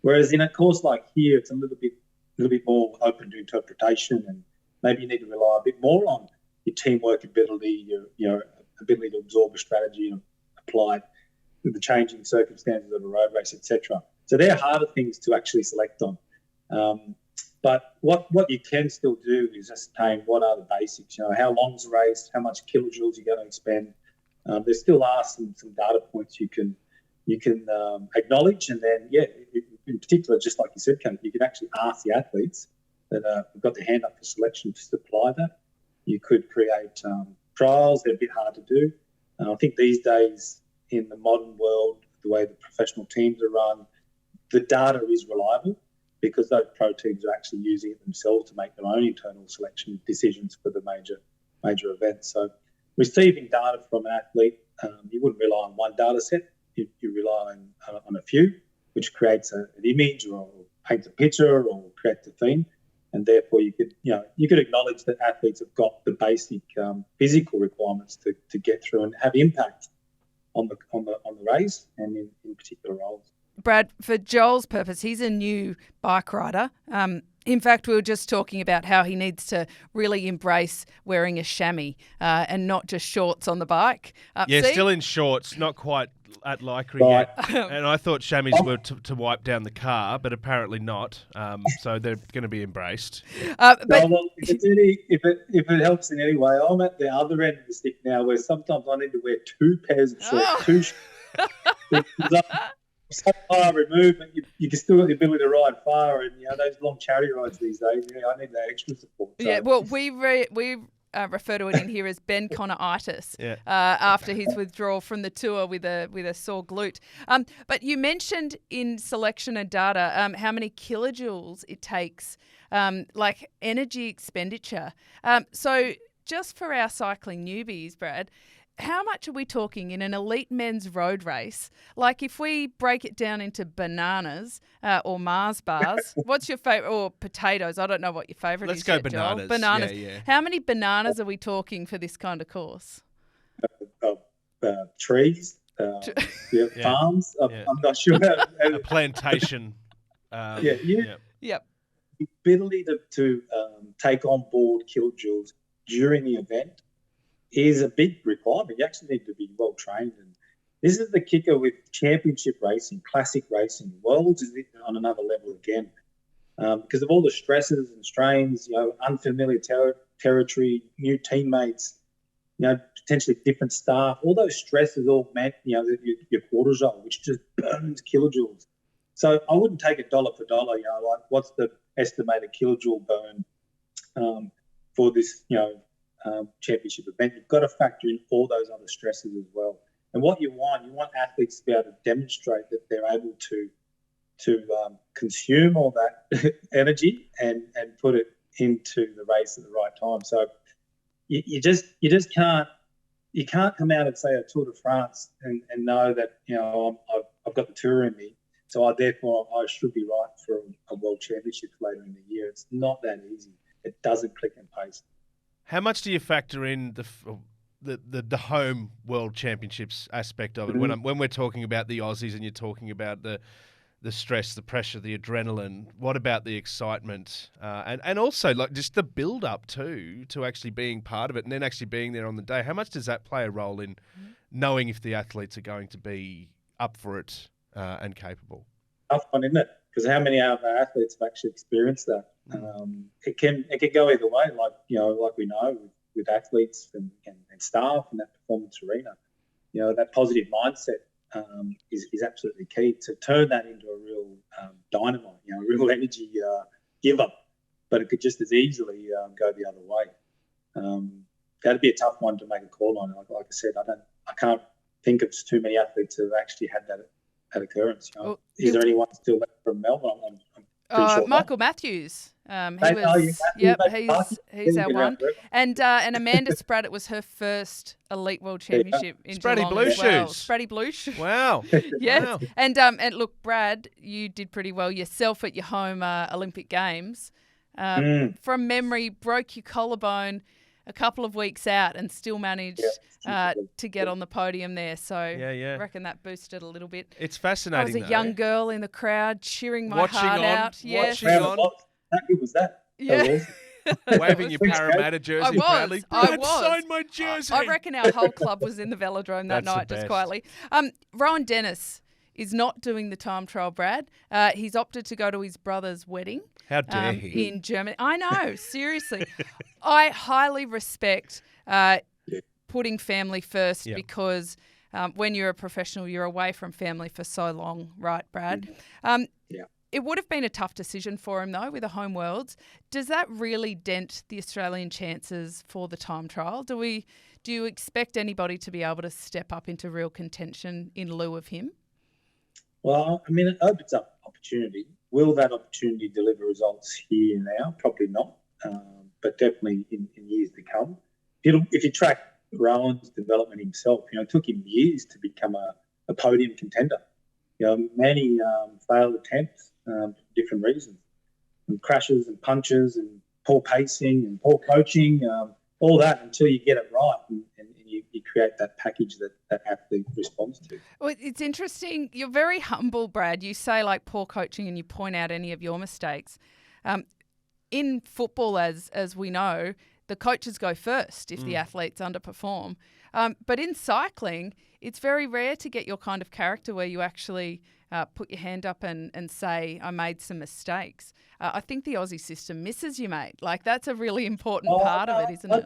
Whereas in a course like here, it's a little bit more open to interpretation, and maybe you need to rely a bit more on your teamwork ability, your ability to absorb a strategy and apply it with the changing circumstances of a road race, etc. So they're harder things to actually select on. But what you can still do is ascertain what are the basics. How long's the race, how much kilojoules you're going to expend. There still are some data points you can acknowledge, and then in particular, just like you said, Kate, you can actually ask the athletes that have got their hand up for selection to supply that. You could create trials. They're a bit hard to do. I think these days in the modern world, the way the professional teams are run, the data is reliable, because those pro teams are actually using it themselves to make their own internal selection decisions for the major events. So receiving data from an athlete, you wouldn't rely on one data set. You rely on a few, which creates an image or paints a picture or creates a theme. and therefore you could acknowledge that athletes have got the basic physical requirements to get through and have impact on the race and in particular roles. Brad, for Joel's purpose, he's a new bike rider. In fact, we were just talking about how he needs to really embrace wearing a chamois and not just shorts on the bike. Still in shorts, not quite at lycra yet. And I thought chamois were to wipe down the car, but apparently not. So they're going to be embraced. If it helps in any way, I'm at the other end of the stick now, where sometimes I need to wear 2 pairs of shorts. So far removed, but you can still have the ability to ride far, and those long charity rides these days. I need that extra support. So. Yeah, well, we refer to it in here as Ben Connor-itis after his withdrawal from the tour with a sore glute. But you mentioned in selection and data how many kilojoules it takes, like energy expenditure. So just for our cycling newbies, Brad, how much are we talking in an elite men's road race? Like if we break it down into bananas or Mars bars, what's your favourite? Or potatoes, I don't know what your favourite is. Let's go bananas. Joel. Bananas. Yeah. How many bananas are we talking for this kind of course? Trees, farms. I'm not sure. A plantation. Yep. The ability to take on board kilojoules during the event is a big requirement. You actually need to be well trained, and this is the kicker with championship racing, classic racing. Worlds is on another level again because of all the stresses and strains. Unfamiliar territory, new teammates, potentially different staff. All those stresses all meant your cortisol, which just burns kilojoules. So I wouldn't take it dollar for dollar. Like what's the estimated kilojoule burn for this championship event? You've got to factor in all those other stresses as well. And what you want athletes to be able to demonstrate that they're able to consume all that energy and put it into the race at the right time. So you just can't come out and say a Tour de France and know that I've got the tour in me, so therefore I should be right for a world championship later in the year. It's not that easy. It doesn't click and paste. How much do you factor in the home world championships aspect of it? Mm-hmm. When we're talking about the Aussies and you're talking about the stress, the pressure, the adrenaline, what about the excitement and also like just the build up to actually being part of it and then actually being there on the day? How much does that play a role in knowing if the athletes are going to be up for it and capable? Tough one, isn't it? Because how many of our athletes have actually experienced that? It can go either way, like we know with athletes and staff in that performance arena. That positive mindset is absolutely key to turn that into a real dynamo, a real energy giver. But it could just as easily go the other way. That'd be a tough one to make a call on. Like I said, I can't think of too many athletes who have actually had that occurrence. Is there anyone still left from Melbourne? I'm sure Michael Matthews. He's our one. And Amanda Spratt, it was her first Elite World Championship in Spratty Geelong Blue as well. Shoes. Spratty Blue Shoes. Wow. Yes. Wow. And look, Brad, you did pretty well yourself at your home Olympic Games. From memory, broke your collarbone a couple of weeks out and still managed to get on the podium there. So I reckon that boosted a little bit. It's fascinating. I was a young girl in the crowd cheering my heart out. Yes. How good was that? Yeah. Waving your Parramatta jersey proudly. I was. Signed my jersey. I reckon our whole club was in the velodrome that night, just quietly. Rowan Dennis is not doing the time trial, Brad. He's opted to go to his brother's wedding. How dare he? In Germany. I know, seriously. I highly respect putting family first because when you're a professional, you're away from family for so long, right, Brad? It would have been a tough decision for him, though, with the home worlds. Does that really dent the Australian chances for the time trial? Do you expect anybody to be able to step up into real contention in lieu of him? Well, I mean, it opens up opportunity. Will that opportunity deliver results here now? Probably not, but definitely in years to come. If you track Rowan's development himself, it took him years to become a podium contender. Many failed attempts for different reasons. and crashes and punches and poor pacing and poor coaching, all that until you get it right and you create that package that athlete responds to. Well, it's interesting. You're very humble, Brad. You say like poor coaching and you point out any of your mistakes. In football, as we know, the coaches go first if the athletes underperform. But in cycling, it's very rare to get your kind of character where you actually put your hand up and say, I made some mistakes. I think the Aussie system misses you, mate. Like, that's a really important part of it, isn't it?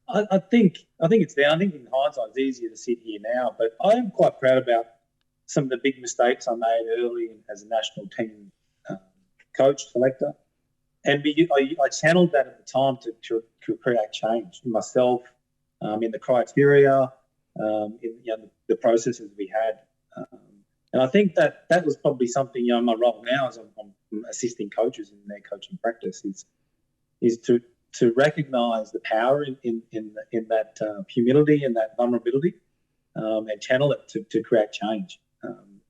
I think it's there. I think in hindsight it's easier to sit here now, but I am quite proud about some of the big mistakes I made early as a national team coach, selector. And I channeled that at the time to create change in myself, in the criteria, in the processes we had. And I think that was probably something, my role now as I'm assisting coaches in their coaching practice is to recognise the power in that humility and that vulnerability, and channel it to create change.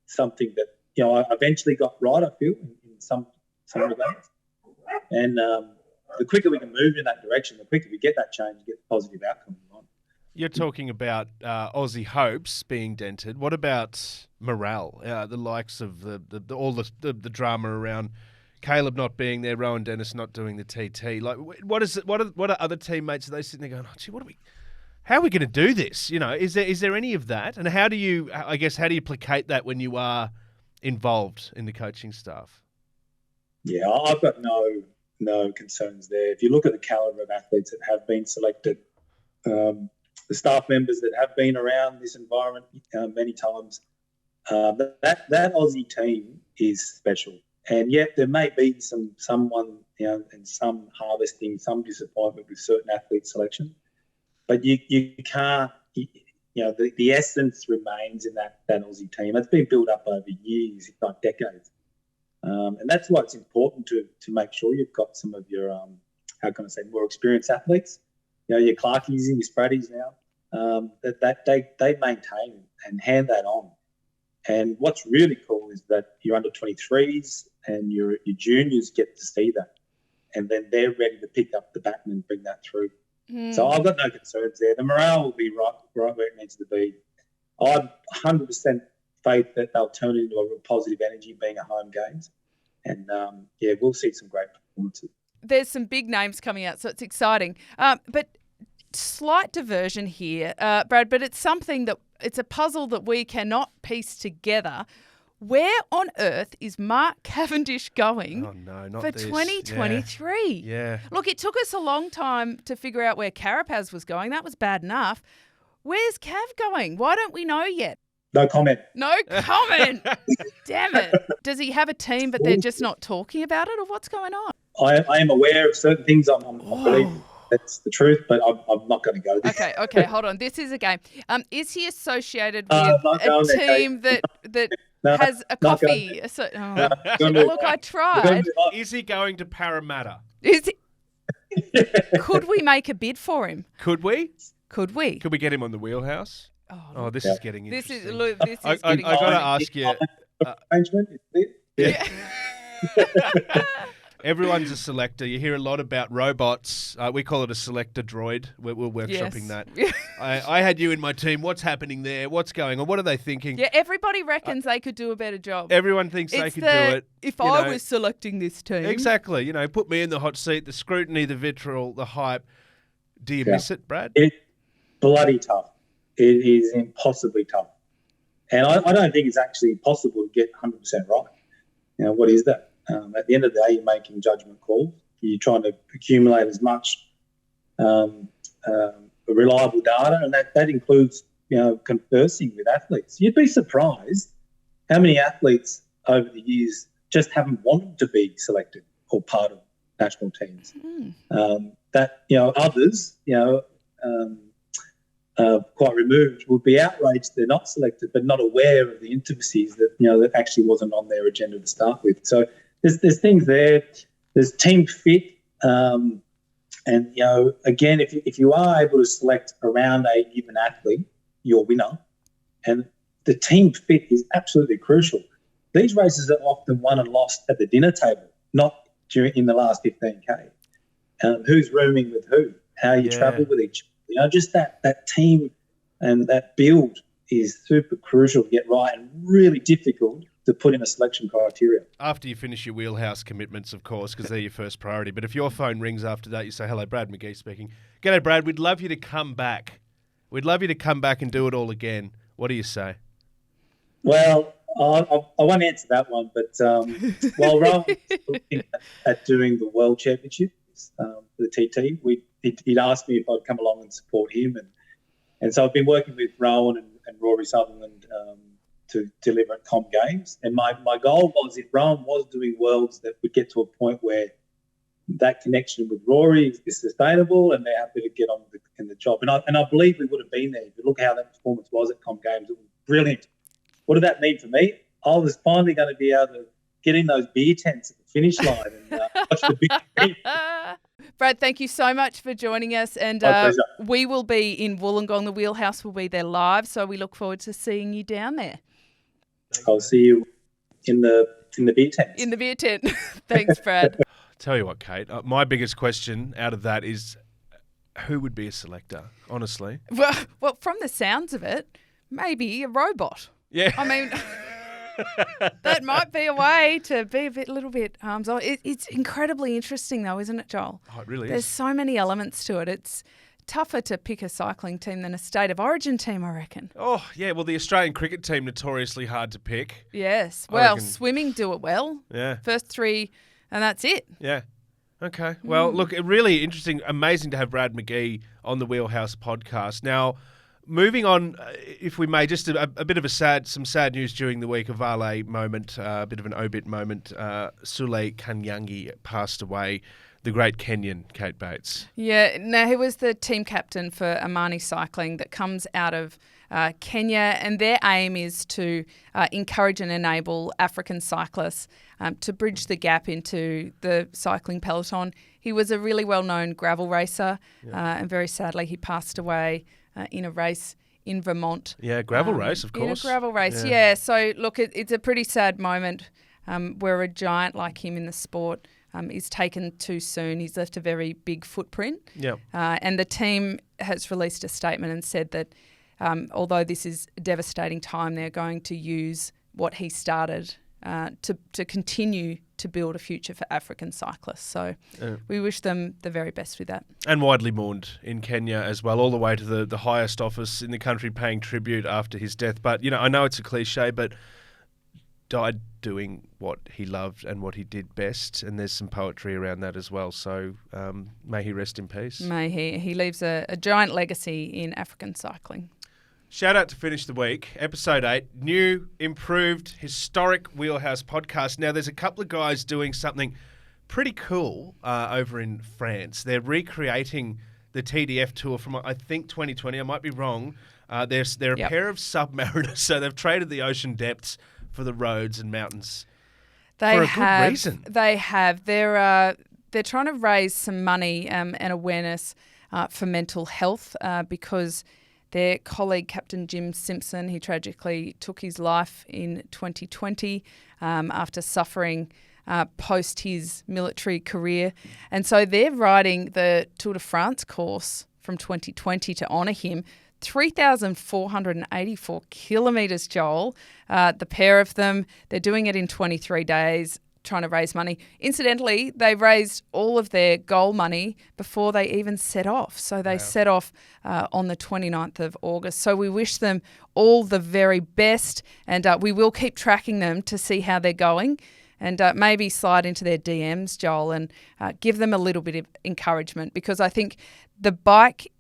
Something that I eventually got right, I feel, in some regards. And the quicker we can move in that direction, the quicker we get that change, get the positive outcome we want. You're talking about Aussie hopes being dented. What about morale? The likes of all the drama around Caleb not being there, Rowan Dennis not doing the TT. Like, what is it? What are other teammates? Are they sitting there going, "Oh, gee, how are we going to do this?" Is there any of that? And how do you placate that when you are involved in the coaching staff? Yeah, I've got no concerns there. If you look at the calibre of athletes that have been selected, the staff members that have been around this environment many times, that Aussie team is special. And yet there may be someone and some harvesting, some disappointment with certain athlete selection, but you can't. The essence remains in that Aussie team. It's been built up over years, if not decades. And that's why it's important to make sure you've got some of your, more experienced athletes, your Clarkies and your Spraddies now, that they maintain and hand that on. And what's really cool is that your under-23s and your juniors get to see that. And then they're ready to pick up the baton and bring that through. So I've got no concerns there. The morale will be right where it needs to be. I'm 100% faith that they'll turn it into a real positive energy being at home games. And, we'll see some great performances. There's some big names coming out, so it's exciting. But slight diversion here, Brad, but it's a puzzle that we cannot piece together. Where on earth is Mark Cavendish going for 2023? Yeah. Look, it took us a long time to figure out where Carapaz was going. That was bad enough. Where's Cav going? Why don't we know yet? No comment. No comment. Damn it. Does he have a team but they're just not talking about it, or what's going on? I am aware of certain things. I believe that's the truth, but I'm not going to go there. Okay, hold on. This is a game. Is he associated with a team that has a coffee? Look, I tried. Is he going to Parramatta? Could we make a bid for him? Could we? Could we get him on the Wheelhouse? Oh, this is getting interesting. This is I got to ask you. Arrangement. Yeah. Everyone's a selector. You hear a lot about robots. We call it a selector droid. We're workshopping that. I had you in my team. What's happening there? What's going on? What are they thinking? Yeah, everybody reckons they could do a better job. Everyone thinks they could do it. If I was selecting this team. Exactly. Put me in the hot seat, the scrutiny, the vitriol, the hype. Do you miss it, Brad? It's bloody tough. It is impossibly tough. And I don't think it's actually possible to get 100% right. What is that? At the end of the day, you're making judgment calls. You're trying to accumulate as much reliable data, and that includes, conversing with athletes. You'd be surprised how many athletes over the years just haven't wanted to be selected or part of national teams. Others, quite removed, would be outraged they're not selected, but not aware of the intricacies that actually wasn't on their agenda to start with. So there's things there. There's team fit, and again, if you are able to select around a given athlete, your winner, and the team fit is absolutely crucial. These races are often won and lost at the dinner table, not in the last 15K. Who's rooming with who? How you travel with each other. You know, just that team and that build is super crucial to get right and really difficult to put in a selection criteria. After you finish your Wheelhouse commitments, of course, because they're your first priority. But if your phone rings after that, you say, hello, Brad McGee speaking. G'day, Brad. We'd love you to come back. We'd love you to come back and do it all again. What do you say? Well, I won't answer that one, but while Rowan was looking at doing the World Championships, the TT, he'd asked me if I'd come along and support him. And so I've been working with Rowan and Rory Sutherland to deliver at Com Games. And my goal was, if Rowan was doing Worlds, that would get to a point where that connection with Rory is sustainable and they're happy to get on in the job. And I believe we would have been there. If you look how that performance was at Com Games, it was brilliant. What did that mean for me? I was finally going to be able to get in those beer tents at the finish line and watch the big thing. Brad, thank you so much for joining us. And we will be in Wollongong. The Wheelhouse will be there live, so we look forward to seeing you down there. I'll see you in the beer tent. In the beer tent. Thanks, Brad. Tell you what, Kate, my biggest question out of that is who would be a selector, honestly? Well, from the sounds of it, maybe a robot. Yeah. I mean, that might be a way to be a little bit arms-off. It's incredibly interesting, though, isn't it, Joel? Oh, it really There's is. so many elements to it. It's tougher to pick a cycling team than a state of origin team, I reckon. Oh, yeah. Well, the Australian cricket team, notoriously hard to pick. Yes. I Well, reckon- swimming do it well. Yeah. First three, and that's it. Yeah. Okay. Well, look, really interesting, amazing to have Brad McGee on the Wheelhouse podcast. Now, moving on, if we may, just a bit of some sad news during the week, a Vale moment, a bit of an obit moment. Sule Kanyangi passed away, the great Kenyan, Kate Bates. Yeah, now he was the team captain for Amani Cycling that comes out of Kenya, and their aim is to encourage and enable African cyclists to bridge the gap into the cycling peloton. He was a really well-known gravel racer, and very sadly he passed away in a race in Vermont. Yeah, gravel race, of course. In a gravel race, yeah. So, look, it's a pretty sad moment where a giant like him in the sport is taken too soon. He's left a very big footprint. Yeah. And the team has released a statement and said that although this is a devastating time, they're going to use what he started to continue to build a future for African cyclists. So we wish them the very best with that. And widely mourned in Kenya as well, all the way to the highest office in the country paying tribute after his death. But, you know, I know it's a cliche, but died doing what he loved and what he did best, and there's some poetry around that as well. So may he rest in peace. May he. He leaves a giant legacy in African cycling. Shout out to Finish the Week, episode 8, new, improved, historic Wheelhouse podcast. Now, there's a couple of guys doing something pretty cool over in France. They're recreating the TDF tour from, I think, 2020. I might be wrong. They're a pair of submariners, so they've traded the ocean depths for the roads and mountains for a good reason. They have. They're trying to raise some money and awareness for mental health because their colleague, Captain Jim Simpson, he tragically took his life in 2020 after suffering post his military career. And so they're riding the Tour de France course from 2020 to honour him. 3,484 kilometres, Joel. The pair of them, they're doing it in 23 days, trying to raise money. Incidentally, they raised all of their goal money before they even set off. So they set off on the 29th of August. So we wish them all the very best, and we will keep tracking them to see how they're going, and maybe slide into their DMs, Joel, and give them a little bit of encouragement, because I think the bike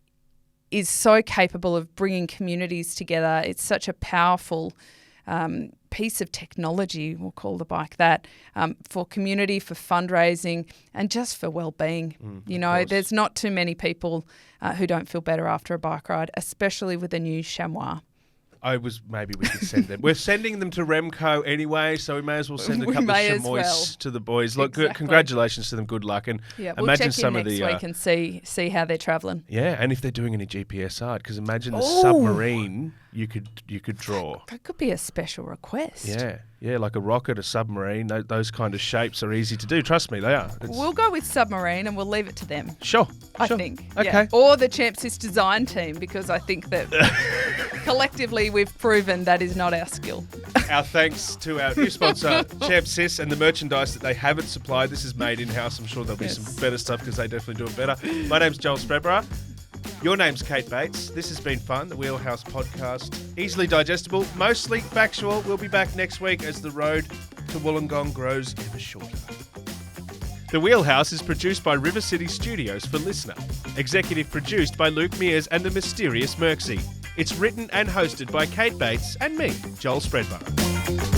is so capable of bringing communities together. It's such a powerful piece of technology, we'll call the bike that, for community, for fundraising, and just for well-being. You know, there's not too many people who don't feel better after a bike ride, especially with the new chamois. Maybe we could send them. We're sending them to Remco anyway, so we may as well send a couple of chamois to the boys. Look, congratulations to them. Good luck, and we'll imagine check some in of the next week and see how they're travelling. Yeah, and if they're doing any GPS art, because imagine the submarine you could draw. That could be a special request. Yeah, like a rocket, a submarine. Those kind of shapes are easy to do. Trust me, they are. We'll go with submarine and we'll leave it to them. Sure. I think. Okay. Yeah. Or the Champsis design team, because I think that collectively we've proven that is not our skill. Our thanks to our new sponsor, Champsis, and the merchandise that they haven't supplied. This is made in-house. I'm sure there'll be some better stuff because they definitely do it better. My name's Joel Spreadborough. Your name's Kate Bates. This has been fun, the Wheelhouse podcast. Easily digestible, mostly factual. We'll be back next week as the road to Wollongong grows ever shorter. The Wheelhouse is produced by River City Studios for Listener. Executive produced by Luke Mears and the mysterious Merksy. It's written and hosted by Kate Bates and me, Joel Spreadborough.